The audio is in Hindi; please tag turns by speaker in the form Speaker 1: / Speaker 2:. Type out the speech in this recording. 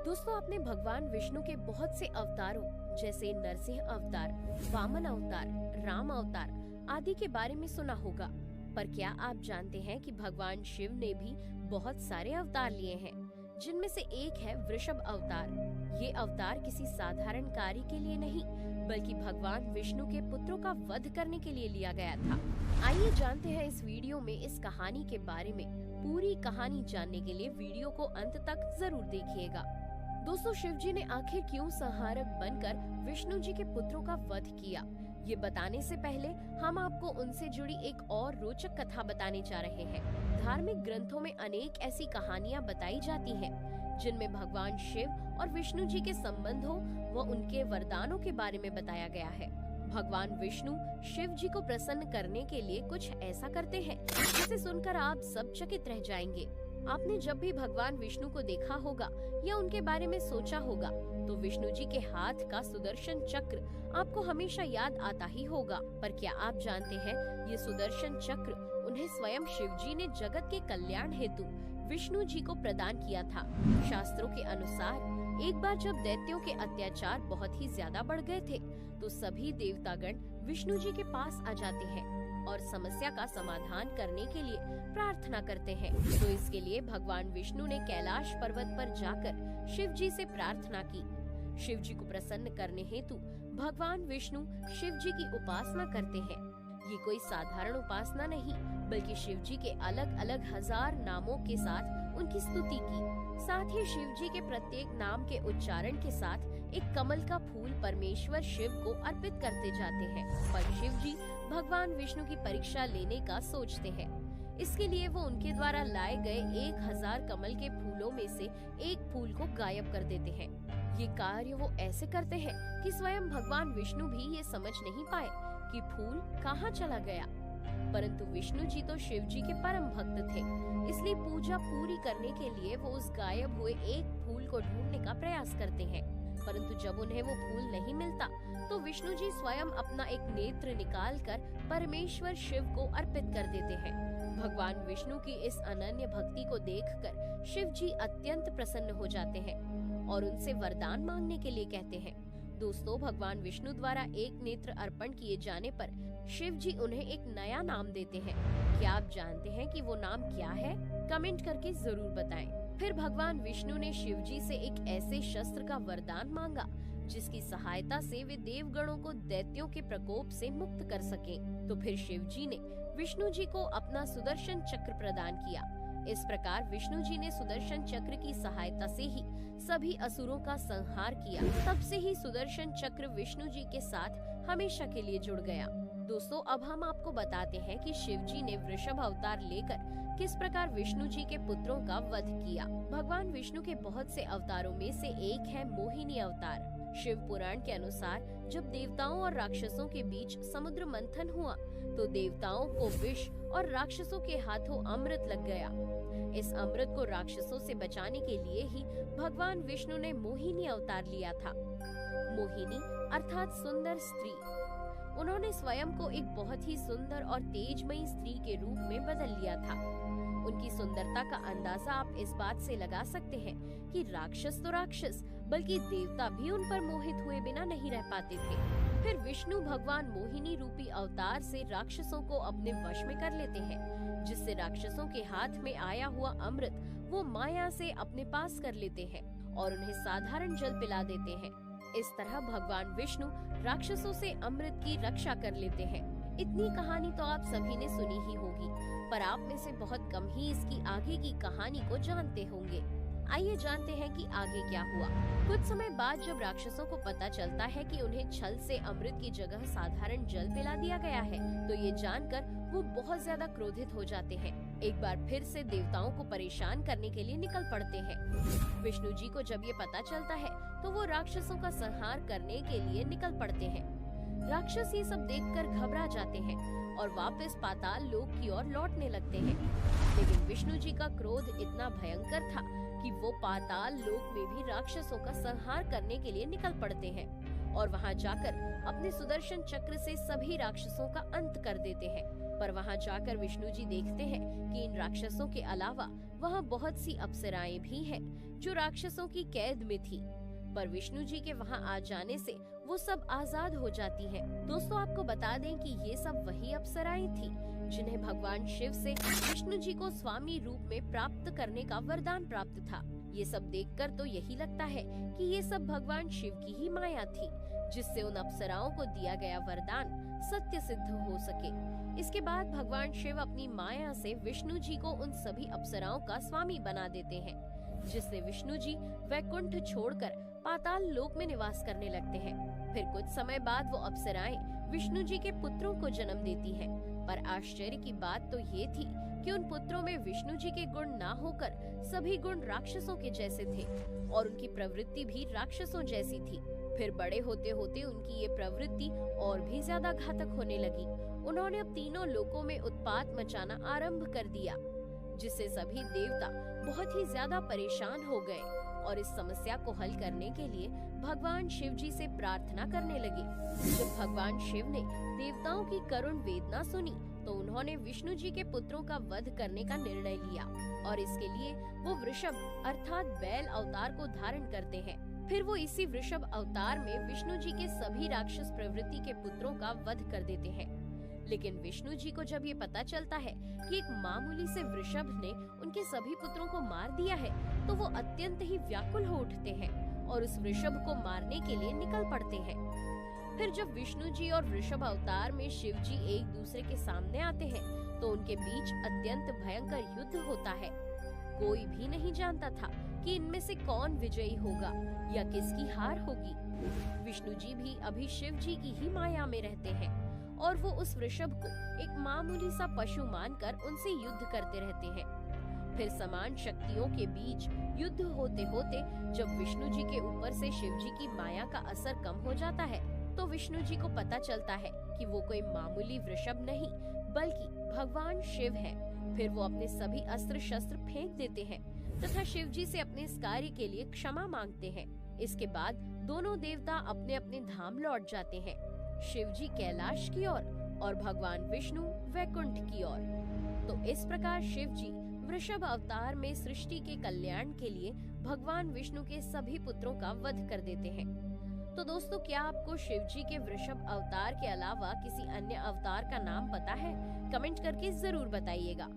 Speaker 1: दोस्तों, आपने भगवान विष्णु के बहुत से अवतारों जैसे नरसिंह अवतार, वामन अवतार, राम अवतार आदि के बारे में सुना होगा। पर क्या आप जानते हैं कि भगवान शिव ने भी बहुत सारे अवतार लिए हैं, जिनमें से एक है वृषभ अवतार। ये अवतार किसी साधारण कार्य के लिए नहीं, बल्कि भगवान विष्णु के पुत्रों का वध करने के लिए लिया गया था। आइए जानते हैं इस वीडियो में इस कहानी के बारे में। पूरी कहानी जानने के लिए वीडियो को अंत तक जरूर देखिएगा। दोस्तों, शिव जी ने आखिर क्यों संहारक बनकर विष्णु जी के पुत्रों का वध किया, ये बताने से पहले हम आपको उनसे जुड़ी एक और रोचक कथा बताने जा रहे हैं। धार्मिक ग्रंथों में अनेक ऐसी कहानियां बताई जाती हैं, जिनमें भगवान शिव और विष्णु जी के संबंधों व उनके वरदानों के बारे में बताया गया है। भगवान विष्णु शिव जी को प्रसन्न करने के लिए कुछ ऐसा करते हैं जिसे सुनकर आप सब चकित रह जाएंगे। आपने जब भी भगवान विष्णु को देखा होगा या उनके बारे में सोचा होगा, तो विष्णु जी के हाथ का सुदर्शन चक्र आपको हमेशा याद आता ही होगा। पर क्या आप जानते हैं, ये सुदर्शन चक्र उन्हें स्वयं शिव जी ने जगत के कल्याण हेतु विष्णु जी को प्रदान किया था। शास्त्रों के अनुसार एक बार जब दैत्यों के अत्याचार बहुत ही ज्यादा बढ़ गए थे, तो सभी देवतागण विष्णु जी के पास आ जाते हैं और समस्या का समाधान करने के लिए प्रार्थना करते हैं। तो इसके लिए भगवान विष्णु ने कैलाश पर्वत पर जाकर शिव जी से प्रार्थना की। शिव जी को प्रसन्न करने हेतु भगवान विष्णु शिव जी की उपासना करते हैं। ये कोई साधारण उपासना नहीं, बल्कि शिव जी के अलग अलग 1000 नामों के साथ उनकी स्तुति की। साथ ही शिव जी के प्रत्येक नाम के उच्चारण के साथ एक कमल का फूल परमेश्वर शिव को अर्पित करते जाते हैं। पर शिव जी भगवान विष्णु की परीक्षा लेने का सोचते हैं। इसके लिए वो उनके द्वारा लाए गए 1000 कमल के फूलों में से एक फूल को गायब कर देते हैं। ये कार्य वो ऐसे करते हैं कि स्वयं भगवान विष्णु भी ये समझ नहीं पाए कि फूल कहाँ चला गया। परंतु विष्णु जी तो शिव जी के परम भक्त थे, इसलिए पूजा पूरी करने के लिए वो उस गायब हुए एक फूल को ढूंढने का प्रयास करते हैं। परंतु जब उन्हें वो फूल नहीं मिलता, तो विष्णु जी स्वयं अपना एक नेत्र निकालकर परमेश्वर शिव को अर्पित कर देते हैं। भगवान विष्णु की इस अनन्य भक्ति को देखकर शिव जी अत्यंत प्रसन्न हो जाते हैं और उनसे वरदान मांगने के लिए कहते हैं। दोस्तों, भगवान विष्णु द्वारा एक नेत्र अर्पण किए जाने पर शिव जी उन्हें एक नया नाम देते हैं। क्या आप जानते हैं कि वो नाम क्या है? कमेंट करके जरूर बताएं। फिर भगवान विष्णु ने शिव जी से एक ऐसे शस्त्र का वरदान मांगा जिसकी सहायता से वे देवगणों को दैत्यों के प्रकोप से मुक्त कर सकें। तो फिर शिव जी ने विष्णु जी को अपना सुदर्शन चक्र प्रदान किया। इस प्रकार विष्णु जी ने सुदर्शन चक्र की सहायता से ही सभी असुरों का संहार किया। तब से ही सुदर्शन चक्र विष्णु जी के साथ हमेशा के लिए जुड़ गया। दोस्तों, अब हम आपको बताते हैं कि शिव जी ने वृषभ अवतार लेकर किस प्रकार विष्णु जी के पुत्रों का वध किया। भगवान विष्णु के बहुत से अवतारों में से एक है मोहिनी अवतार। शिव पुराण के अनुसार जब देवताओं और राक्षसों के बीच समुद्र मंथन हुआ, तो देवताओं को विष और राक्षसों के हाथों अमृत लग गया। इस अमृत को राक्षसों से बचाने के लिए ही भगवान विष्णु ने मोहिनी अवतार लिया था। मोहिनी अर्थात सुंदर स्त्री। उन्होंने स्वयं को एक बहुत ही सुंदर और तेजमयी स्त्री के रूप में बदल लिया था। उनकी सुंदरता का अंदाजा आप इस बात से लगा सकते हैं कि राक्षस तो राक्षस, बल्कि देवता भी उन पर मोहित हुए बिना नहीं रह पाते थे। फिर विष्णु भगवान मोहिनी रूपी अवतार से राक्षसों को अपने वश में कर लेते हैं, जिससे राक्षसों के हाथ में आया हुआ अमृत वो माया से अपने पास कर लेते हैं और उन्हें साधारण जल पिला देते हैं। इस तरह भगवान विष्णु राक्षसों से अमृत की रक्षा कर लेते हैं। इतनी कहानी तो आप सभी ने सुनी ही होगी, पर आप में से बहुत कम ही इसकी आगे की कहानी को जानते होंगे। आइए जानते हैं कि आगे क्या हुआ। कुछ समय बाद जब राक्षसों को पता चलता है कि उन्हें छल से अमृत की जगह साधारण जल पिला दिया गया है, तो ये जानकर वो बहुत ज्यादा क्रोधित हो जाते हैं। एक बार फिर से देवताओं को परेशान करने के लिए निकल पड़ते हैं। विष्णु जी को जब ये पता चलता है, तो वो राक्षसों का संहार करने के लिए निकल पड़ते हैं। राक्षस ये सब देखकर घबरा जाते हैं और वापस पाताल लोक की ओर लौटने लगते हैं। लेकिन विष्णु जी का क्रोध इतना भयंकर था कि वो पाताल लोक में भी राक्षसों का संहार करने के लिए निकल पड़ते हैं और वहां जाकर अपने सुदर्शन चक्र से सभी राक्षसों का अंत कर देते हैं। पर वहाँ जाकर विष्णु जी देखते हैं कि इन राक्षसों के अलावा वहाँ बहुत सी अप्सराएं भी हैं जो राक्षसों की कैद में थी। पर विष्णु जी के वहाँ आ जाने से वो सब आजाद हो जाती हैं। दोस्तों, आपको बता दें कि ये सब वही अप्सराएं थी जिन्हें भगवान शिव से विष्णु जी को स्वामी रूप में प्राप्त करने का वरदान प्राप्त था। ये सब देखकर तो यही लगता है कि ये सब भगवान शिव की ही माया थी, जिससे उन अप्सराओं को दिया गया वरदान सत्य सिद्ध हो सके। इसके बाद भगवान शिव अपनी माया से विष्णु जी को उन सभी अप्सराओं का स्वामी बना देते हैं, जिससे विष्णु जी वैकुंठ छोड़कर पाताल लोक में निवास करने लगते हैं। फिर कुछ समय बाद वो अप्सराएं विष्णु जी के पुत्रों को जन्म देती हैं। पर आश्चर्य की बात तो ये थी कि उन पुत्रों में विष्णु जी के गुण ना होकर सभी गुण राक्षसों के जैसे थे और उनकी प्रवृत्ति भी राक्षसों जैसी थी। फिर बड़े होते होते उनकी ये प्रवृत्ति और भी ज्यादा घातक होने लगी। उन्होंने अब तीनों लोकों में उत्पात मचाना आरंभ कर दिया, जिससे सभी देवता बहुत ही ज्यादा परेशान हो गए और इस समस्या को हल करने के लिए भगवान शिव जी से प्रार्थना करने लगे। जब भगवान शिव ने देवताओं की करुण वेदना सुनी तो उन्होंने विष्णु जी के पुत्रों का वध करने का निर्णय लिया और इसके लिए वो वृषभ अर्थात बैल अवतार को धारण करते हैं। फिर वो इसी वृषभ अवतार में विष्णु जी के सभी राक्षस प्रवृत्ति के पुत्रों का वध कर देते हैं। लेकिन विष्णु जी को जब ये पता चलता है कि एक मामूली से वृषभ ने उनके सभी पुत्रों को मार दिया है, तो वो अत्यंत ही व्याकुल हो उठते हैं और उस वृषभ को मारने के लिए निकल पड़ते हैं। फिर जब विष्णु जी और वृषभ अवतार में शिव जी एक दूसरे के सामने आते हैं, तो उनके बीच अत्यंत भयंकर युद्ध होता है। कोई भी नहीं जानता था कि इनमें से कौन विजयी होगा या किसकी हार होगी। विष्णु जी भी अभी शिव जी की ही माया में रहते हैं और वो उस वृषभ को एक मामूली सा पशु मानकर उनसे युद्ध करते रहते हैं। फिर समान शक्तियों के बीच युद्ध होते होते जब विष्णु जी के ऊपर से शिव जी की माया का असर कम हो जाता है, तो विष्णु जी को पता चलता है कि वो कोई मामूली वृषभ नहीं बल्कि भगवान शिव है। फिर वो अपने सभी अस्त्र शस्त्र फेंक देते हैं तथा शिव जी से अपने इस कार्य के लिए क्षमा मांगते हैं। इसके बाद दोनों देवता अपने अपने धाम लौट जाते हैं, शिव जी कैलाश की ओर और भगवान विष्णु वैकुंठ की ओर। तो इस प्रकार शिव जी वृषभ अवतार में सृष्टि के कल्याण के लिए भगवान विष्णु के सभी पुत्रों का वध कर देते हैं। तो दोस्तों, क्या आपको शिव जी के वृषभ अवतार के अलावा किसी अन्य अवतार का नाम पता है? कमेंट करके जरूर बताइएगा।